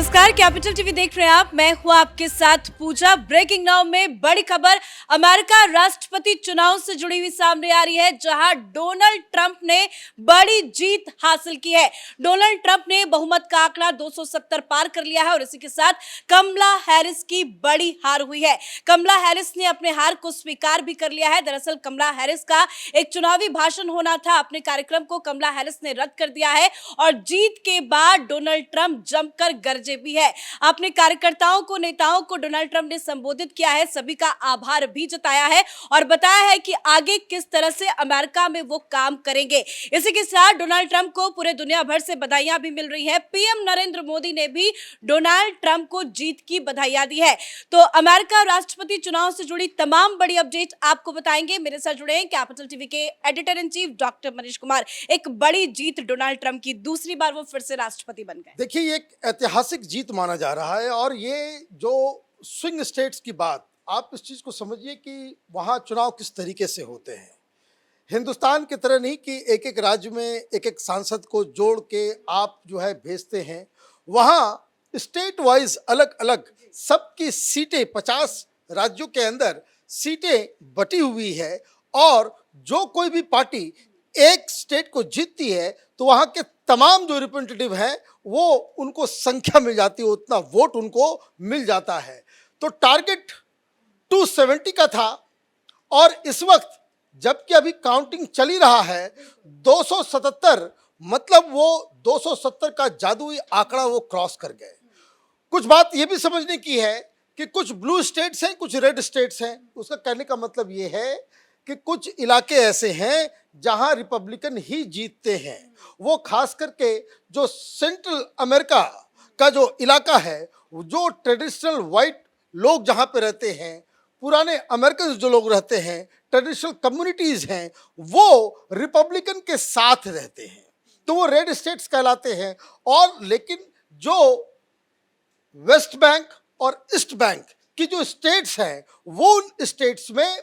नमस्कार, capital TV देख रहे हैं आप। मैं हूं आपके साथ पूजा। ब्रेकिंग नाउ में बड़ी खबर अमेरिका राष्ट्रपति चुनाव से जुड़ी हुई सामने आ रही है, जहां डोनाल्ड ट्रंप ने बड़ी जीत हासिल की है। डोनाल्ड ट्रंप ने बहुमत का आंकड़ा 270 पार कर लिया है और इसी के साथ कमला हैरिस की बड़ी हार हुई है। कमला हैरिस ने अपने हार को स्वीकार भी कर लिया है। दरअसल कमला हैरिस का एक चुनावी भाषण होना था, अपने कार्यक्रम को कमला हैरिस ने रद्द कर दिया है और जीत के बाद डोनाल्ड ट्रंप जमकर गरजे भी है। अपने कार्यकर्ताओं को, नेताओं को डोनाल्ड ट्रंप ने संबोधित किया है, सभी का आभार भी जताया है और बताया है कि आगे किस तरह से अमेरिका में वो काम करेंगे। इसी के साथ डोनाल्ड ट्रंप को पूरे दुनिया भर से बधाइयां भी मिल रही हैं। पीएम नरेंद्र मोदी ने भी डोनाल्ड ट्रंप को जीत की बधाइयां दी है। तो अमेरिका राष्ट्रपति चुनाव से जुड़ी तमाम बड़ी अपडेट आपको बताएंगे। मेरे साथ जुड़े हैं कैपिटल टीवी के editor in chief doctor Manish Kumar. एक बड़ी जीत डोनाल्ड ट्रंप की, दूसरी बार वो फिर से राष्ट्रपति बन गए। देखिए, ये एक ऐतिहासिक जीत माना जा रहा है और ये जो स्विंग स्टेट्स की बात, आप इस चीज को समझिए कि वहाँ चुनाव किस तरीके से होते हैं। हिंदुस्तान की तरह नहीं कि एक एक राज्य में एक एक सांसद को जोड़ के आप जो है भेजते हैं। वहाँ स्टेट वाइज अलग अलग सबकी सीटें, 50 राज्यों के अंदर सीटें बटी हुई है और जो कोई भी पार्टी एक स्टेट को जीतती है तो वहाँ के तमाम जो रिप्रेजेंटेटिव हैं वो उनको संख्या मिल जाती है, उतना वोट उनको मिल जाता है। तो टारगेट 270 का था और इस वक्त जबकि अभी काउंटिंग चली रहा है 277, मतलब वो 270 का जादुई आंकड़ा वो क्रॉस कर गए। कुछ बात ये भी समझने की है कि कुछ ब्लू स्टेट्स हैं, कुछ रेड स्टेट्स हैं। उसका कहने का मतलब ये है कि कुछ इलाके ऐसे हैं जहां रिपब्लिकन ही जीतते हैं। वो खास करके जो सेंट्रल अमेरिका का जो इलाका है, जो ट्रेडिशनल वाइट लोग जहां पे रहते हैं, पुराने अमेरिकन जो लोग रहते हैं, ट्रेडिशनल कम्युनिटीज हैं, वो रिपब्लिकन के साथ रहते हैं, तो वो रेड स्टेट्स कहलाते हैं। और लेकिन जो वेस्ट बैंक और ईस्ट बैंक की जो स्टेट्स हैं, वो उन स्टेट्स में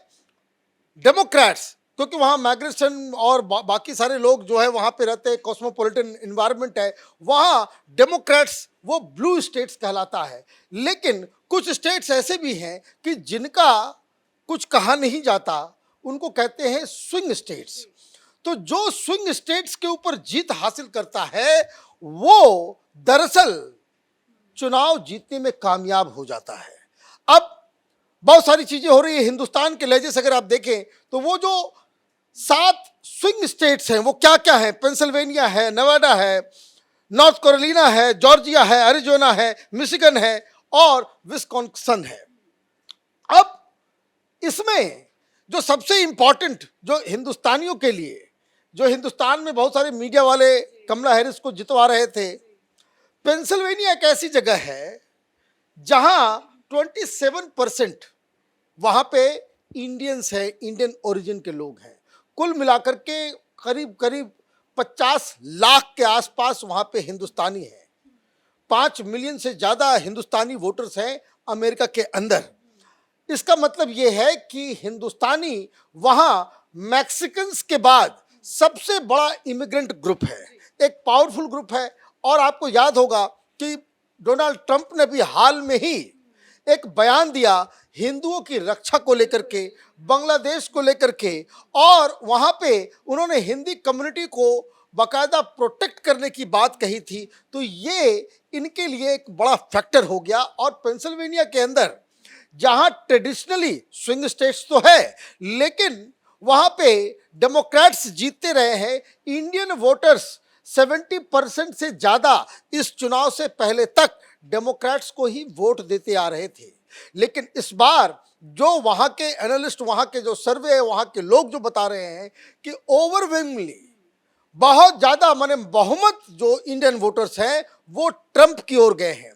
डेमोक्रेट्स, क्योंकि वहाँ माइग्रेशन और बाकी सारे लोग जो है वहाँ पे रहते हैं, कॉस्मोपॉलिटन इन्वायरमेंट है, वहाँ डेमोक्रेट्स वो ब्लू स्टेट्स कहलाता है। लेकिन कुछ स्टेट्स ऐसे भी हैं कि जिनका कुछ कहा नहीं जाता, उनको कहते हैं स्विंग स्टेट्स। तो जो स्विंग स्टेट्स के ऊपर जीत हासिल करता है वो दरअसल चुनाव जीतने में कामयाब हो जाता है। अब बहुत सारी चीजें हो रही है हिंदुस्तान के लहजे से अगर आप देखें तो वो जो 7 स्विंग स्टेट्स हैं वो क्या क्या है, पेंसिल्वेनिया है, नेवाडा है, नॉर्थ कैरोलिना है, जॉर्जिया है, अरिजोना है, मिशिगन है और विस्कॉन्सिन है। अब इसमें जो सबसे इंपॉर्टेंट जो हिंदुस्तानियों के लिए, जो हिंदुस्तान में बहुत सारे मीडिया वाले कमला हैरिस को जितवा रहे थे, पेंसिल्वेनिया एक ऐसी जगह है जहां 27% वहां पे इंडियंस है, इंडियन ओरिजिन के लोग हैं। कुल मिलाकर के करीब करीब 50 लाख के आसपास वहां पे हिंदुस्तानी हैं। 5 मिलियन से ज्यादा हिंदुस्तानी वोटर्स हैं अमेरिका के अंदर। इसका मतलब यह है कि हिंदुस्तानी वहां मैक्सिकन्स के बाद सबसे बड़ा इमिग्रेंट ग्रुप है, एक पावरफुल ग्रुप है। और आपको याद होगा कि डोनाल्ड ट्रंप ने भी हाल में ही एक बयान दिया हिंदुओं की रक्षा को लेकर के, बांग्लादेश को लेकर के, और वहां पे उन्होंने हिंदी कम्युनिटी को बाकायदा प्रोटेक्ट करने की बात कही थी। तो ये इनके लिए एक बड़ा फैक्टर हो गया। और पेंसिल्वेनिया के अंदर जहां ट्रेडिशनली स्विंग स्टेट्स तो है, लेकिन वहां पे डेमोक्रेट्स जीतते रहे हैं। इंडियन वोटर्स 70% से ज्यादा इस चुनाव से पहले तक डेमोक्रेट्स को ही वोट देते आ रहे थे। लेकिन इस बार जो वहां के एनालिस्ट, वहां के जो सर्वे है, वहां के लोग जो बता रहे हैं कि ओवरवेलमिंगली बहुत ज्यादा माने बहुमत जो इंडियन वोटर्स हैं वो ट्रंप की ओर गए हैं।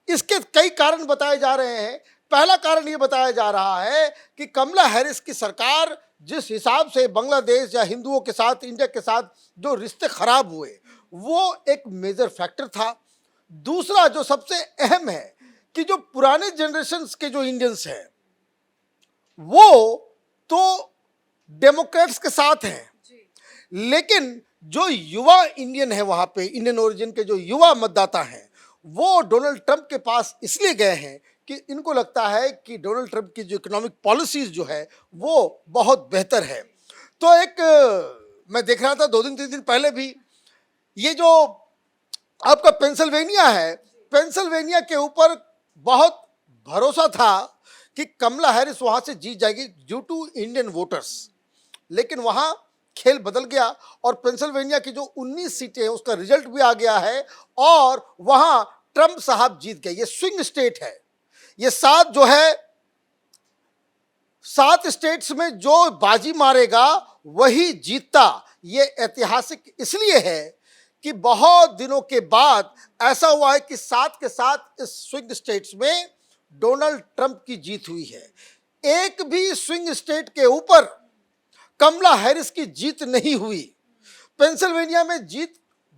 इसके कई कारण बताए जा रहे हैं। पहला कारण ये बताया जा रहा है कि कमला हैरिस की सरकार जिस हिसाब से बांग्लादेश या हिंदुओं के साथ, इंडिया के साथ जो रिश्ते खराब हुए, वो एक मेजर फैक्टर था। दूसरा जो सबसे अहम है कि जो पुराने जनरेशन्स के जो इंडियंस हैं वो तो डेमोक्रेट्स के साथ हैं, लेकिन जो युवा इंडियन है वहां पे, इंडियन ओरिजिन के जो युवा मतदाता हैं, वो डोनाल्ड ट्रंप के पास इसलिए गए हैं कि इनको लगता है कि डोनाल्ड ट्रंप की जो इकोनॉमिक पॉलिसीज जो है वो बहुत बेहतर है। तो एक मैं देख रहा था 2 दिन 3 दिन पहले भी, ये जो आपका पेंसिल्वेनिया है, पेंसिल्वेनिया के ऊपर बहुत भरोसा था कि कमला हैरिस वहां से जीत जाएगी ड्यू टू इंडियन वोटर्स, लेकिन वहां खेल बदल गया और पेंसिल्वेनिया की जो 19 सीटें हैं उसका रिजल्ट भी आ गया है और वहां ट्रंप साहब जीत गए। ये स्विंग स्टेट है, ये 7 जो है 7 स्टेट्स में जो बाजी मारेगा वही जीतता। ये ऐतिहासिक इसलिए है कि बहुत दिनों के बाद ऐसा हुआ है कि 7 के 7 इस स्विंग स्टेट्स में डोनाल्ड ट्रंप की जीत हुई है। एक भी स्विंग स्टेट के ऊपर कमला हैरिस की जीत नहीं हुई। पेंसिल्वेनिया में जीत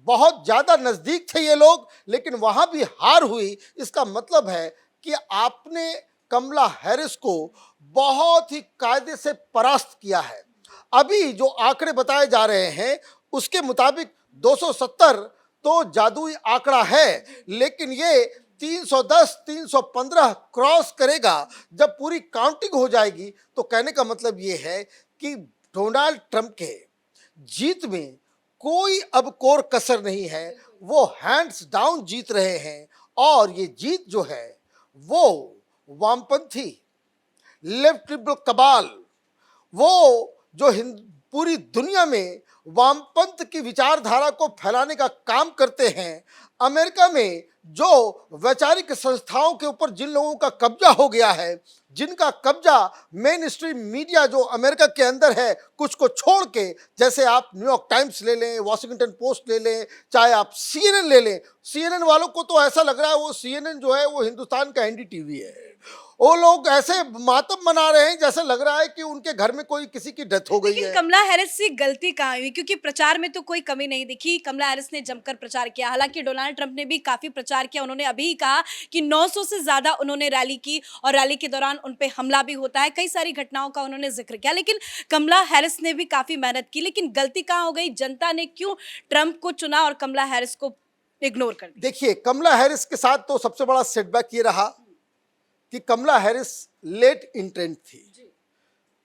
बहुत ज्यादा नजदीक थे ये लोग, लेकिन वहां भी हार हुई। इसका मतलब है कि आपने कमला हैरिस को बहुत ही कायदे से परास्त किया है। अभी जो आंकड़े बताए जा रहे हैं उसके मुताबिक 270 तो जादुई आंकड़ा है, लेकिन ये 310 315 क्रॉस करेगा जब पूरी काउंटिंग हो जाएगी। तो कहने का मतलब ये है कि डोनाल्ड ट्रंप के जीत में कोई अब कोर कसर नहीं है, वो हैंड्स डाउन जीत रहे हैं। और ये जीत जो है वो वामपंथी लेफ्ट लिबरल कबाल, वो जो पूरी दुनिया में वामपंथ की विचारधारा को फैलाने का काम करते हैं, अमेरिका में जो वैचारिक संस्थाओं के ऊपर जिन लोगों का कब्जा हो गया है, जिनका कब्जा मेन स्ट्रीम मीडिया जो अमेरिका के अंदर है कुछ को छोड़ के, जैसे आप न्यूयॉर्क टाइम्स ले लें, वॉशिंगटन पोस्ट ले लें, चाहे आप सीएनएन ले लें। सीएनएन वालों को तो ऐसा लग रहा है वो सीएनएन जो है वो हिंदुस्तान का एनडीटीवी है। वो लोग ऐसे मातम मना रहे हैं जैसे लग रहा है कि उनके घर में कोई किसी की डेथ हो गई लेकिन है। कमला हैरिस से गलती कहाँ हुई? क्योंकि प्रचार में तो कोई कमी नहीं दिखी, कमला हैरिस ने जमकर प्रचार किया। हालांकि डोनाल्ड ट्रंप ने भी काफी प्रचार किया। उन्होंने अभी ही कहा कि 900 से ज्यादा उन्होंने रैली की और रैली के दौरान उन पे हमला भी होता है। कई सारी घटनाओं का उन्होंने जिक्र किया, लेकिन कमला हैरिस ने भी काफी मेहनत की। लेकिन गलती कहाँ हो गई? जनता ने क्यों ट्रंप को चुना और कमला हैरिस को इग्नोर कर दिया? देखिए, कमला हैरिस के साथ तो सबसे बड़ा सेटबैक ये रहा कि कमला हैरिस लेट इंट्रेंट थी।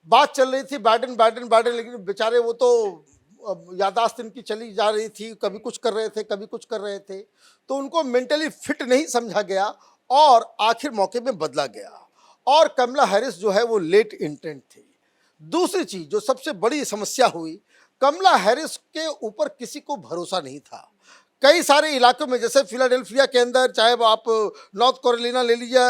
बात चल रही थी बाइडेन बाइडेन बाइडेन, लेकिन बेचारे वो तो यादाश्त इनकी चली जा रही थी, कभी कुछ कर रहे थे कभी कुछ कर रहे थे, तो उनको मेंटली फिट नहीं समझा गया और आखिर मौके में बदला गया और कमला हैरिस जो है वो लेट इंट्रेंट थी। दूसरी चीज जो सबसे बड़ी समस्या हुई, कमला हैरिस के ऊपर किसी को भरोसा नहीं था। कई सारे इलाकों में, जैसे फिलाडेल्फिया के अंदर, चाहे आप नॉर्थ कैरोलिना ले लीजिए,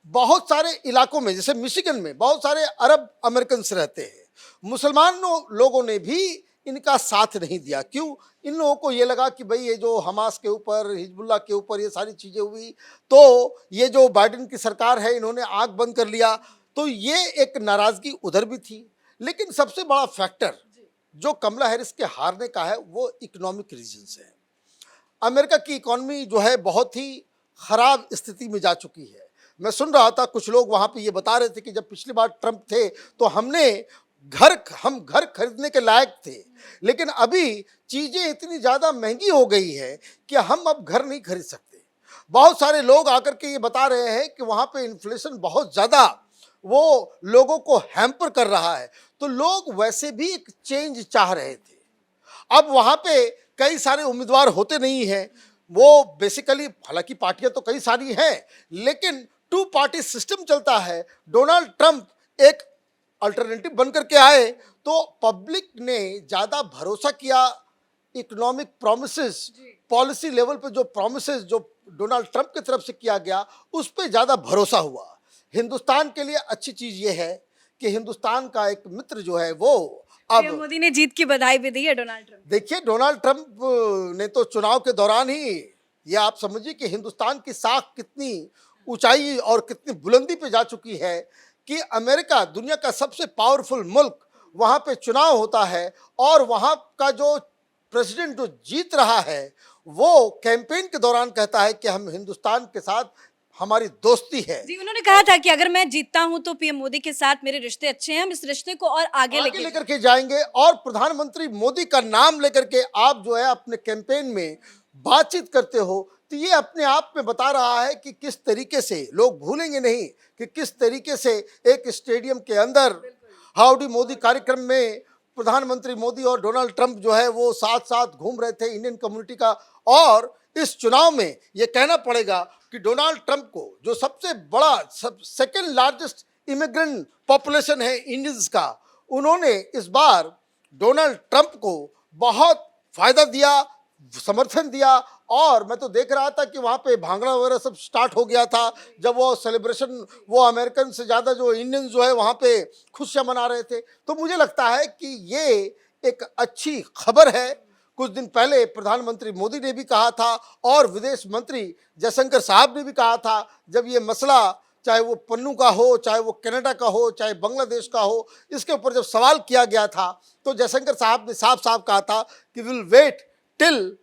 बहुत सारे इलाकों में, जैसे मिशिगन में बहुत सारे अरब अमेरिकन रहते हैं। मुसलमान लोगों ने भी इनका साथ नहीं दिया। क्यों? इन लोगों को ये लगा कि भाई ये जो हमास के ऊपर, हिजबुल्लाह के ऊपर ये सारी चीजें हुई तो ये जो बाइडेन की सरकार है इन्होंने आंख बंद कर लिया, तो ये एक नाराजगी उधर भी थी। लेकिन सबसे बड़ा फैक्टर जो कमला हैरिस के हारने का है वो इकोनॉमिक रीजन है। अमेरिका की इकोनॉमी जो है बहुत ही खराब स्थिति में जा चुकी है। मैं सुन रहा था कुछ लोग वहां पे ये बता रहे थे कि जब पिछली बार ट्रंप थे तो हम घर खरीदने के लायक थे, लेकिन अभी चीजें इतनी ज्यादा महंगी हो गई है कि हम अब घर नहीं खरीद सकते। बहुत सारे लोग आकर के ये बता रहे हैं कि वहां पे इन्फ्लेशन बहुत ज्यादा वो लोगों को हैम्पर कर रहा है। तो लोग वैसे भी एक चेंज चाह रहे थे। अब वहां पे कई सारे उम्मीदवार होते नहीं हैं, वो बेसिकली, हालांकि पार्टियां तो कई सारी हैं, लेकिन 2 पार्टी सिस्टम चलता है। डोनाल्ड ट्रंप एक अल्टरनेटिव बनकर के आए तो पब्लिक ने ज्यादा भरोसा किया इकोनॉमिक प्रोमिसेस, पॉलिसी लेवल पे जो प्रोमिसेस जो डोनाल्ड ट्रंप की तरफ से किया गया उस पर ज्यादा भरोसा हुआ। हिंदुस्तान के लिए अच्छी चीज ये है कि हिंदुस्तान का एक मित्र जो है वो पीएम मोदी ने जीत की बधाई भी दी है डोनाल्ड ट्रंप। देखिए, डोनाल्ड ट्रंप ने तो चुनाव के दौरान ही, ये आप समझिए कि हिंदुस्तान की साख कितनी ऊंचाई और कितनी बुलंदी पे जा चुकी है कि अमेरिका, दुनिया का सबसे पावरफुल मुल्क, वहां पे चुनाव होता है और वहां का जो प्रेसिडेंट जो जीत रहा है वो कैंपेन के दौरान कहता है कि हम हिंदुस्तान के साथ, हमारी दोस्ती है। जी, उन्होंने कहा था कि अगर मैं जीतता हूं तो पीएम मोदी के साथ मेरे रिश्ते अच्छे हैं, हम इस रिश्ते को और आगे लेकर के जाएंगे और प्रधानमंत्री मोदी का नाम लेकर के आप जो है अपने कैंपेन में बातचीत करते हो, तो ये अपने आप में बता रहा है कि किस तरीके से लोग भूलेंगे नहीं कि किस तरीके से एक स्टेडियम के अंदर हाउडी मोदी कार्यक्रम में प्रधानमंत्री मोदी और डोनाल्ड ट्रंप जो है वो साथ साथ घूम रहे थे इंडियन कम्युनिटी का। और इस चुनाव में ये कहना पड़ेगा कि डोनाल्ड ट्रंप को, जो सबसे बड़ा सेकेंड लार्जेस्ट इमिग्रेंट पॉपुलेशन है इंडियंस का, उन्होंने इस बार डोनाल्ड ट्रंप को बहुत फायदा दिया, समर्थन दिया। और मैं तो देख रहा था कि वहाँ पे भांगड़ा वगैरह सब स्टार्ट हो गया था जब वो सेलिब्रेशन, वो अमेरिकन से ज़्यादा जो इंडियंस जो है वहाँ पे खुशियाँ मना रहे थे। तो मुझे लगता है कि ये एक अच्छी खबर है। कुछ दिन पहले प्रधानमंत्री मोदी ने भी कहा था और विदेश मंत्री जयशंकर साहब ने भी कहा था, जब ये मसला चाहे वो पन्नू का हो, चाहे वो कनाडा का हो, चाहे बांग्लादेश का हो, इसके ऊपर जब सवाल किया गया था तो जयशंकर साहब ने साफ साफ कहा था कि will wait till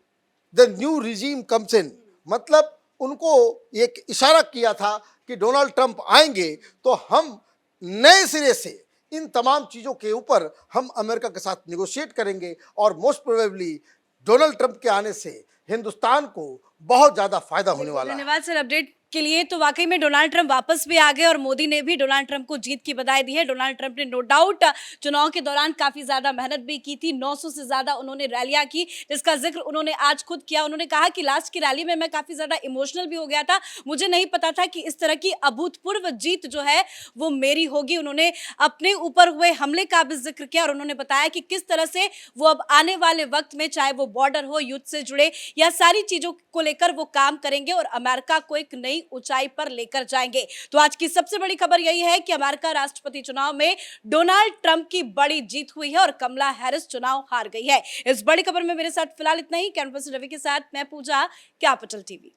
the new regime comes in. मतलब उनको एक इशारा किया था कि डोनाल्ड ट्रंप आएंगे तो हम नए सिरे से इन तमाम चीज़ों के ऊपर हम अमेरिका के साथ निगोशिएट करेंगे और मोस्ट प्रोबेबली डोनाल्ड ट्रंप के आने से हिंदुस्तान को बहुत ज़्यादा फायदा होने वाला है। धन्यवाद सर अपडेट के लिए। तो वाकई में डोनाल्ड ट्रंप वापस भी आ गए और मोदी ने भी डोनाल्ड ट्रंप को जीत की बधाई दी है। डोनाल्ड ट्रंप ने नो डाउट चुनाव के दौरान काफी ज्यादा मेहनत भी की थी, 900 से ज्यादा उन्होंने रैलियां की, जिसका जिक्र उन्होंने आज खुद किया। उन्होंने कहा कि लास्ट की रैली में मैं काफी ज्यादा इमोशनल भी हो गया था, मुझे नहीं पता था कि इस तरह की अभूतपूर्व जीत जो है वो मेरी होगी। उन्होंने अपने ऊपर हुए हमले का भी जिक्र किया और उन्होंने बताया कि किस तरह से वो अब आने वाले वक्त में, चाहे वो बॉर्डर हो, युद्ध से जुड़े या सारी चीजों को लेकर वो काम करेंगे और अमेरिका को एक नई ऊंचाई पर लेकर जाएंगे। तो आज की सबसे बड़ी खबर यही है कि अमेरिका राष्ट्रपति चुनाव में डोनाल्ड ट्रंप की बड़ी जीत हुई है और कमला हैरिस चुनाव हार गई है। इस बड़ी खबर में मेरे साथ फिलहाल इतना ही। कैमरा पर्सन रवि के साथ मैं पूजा, कैपिटल टीवी।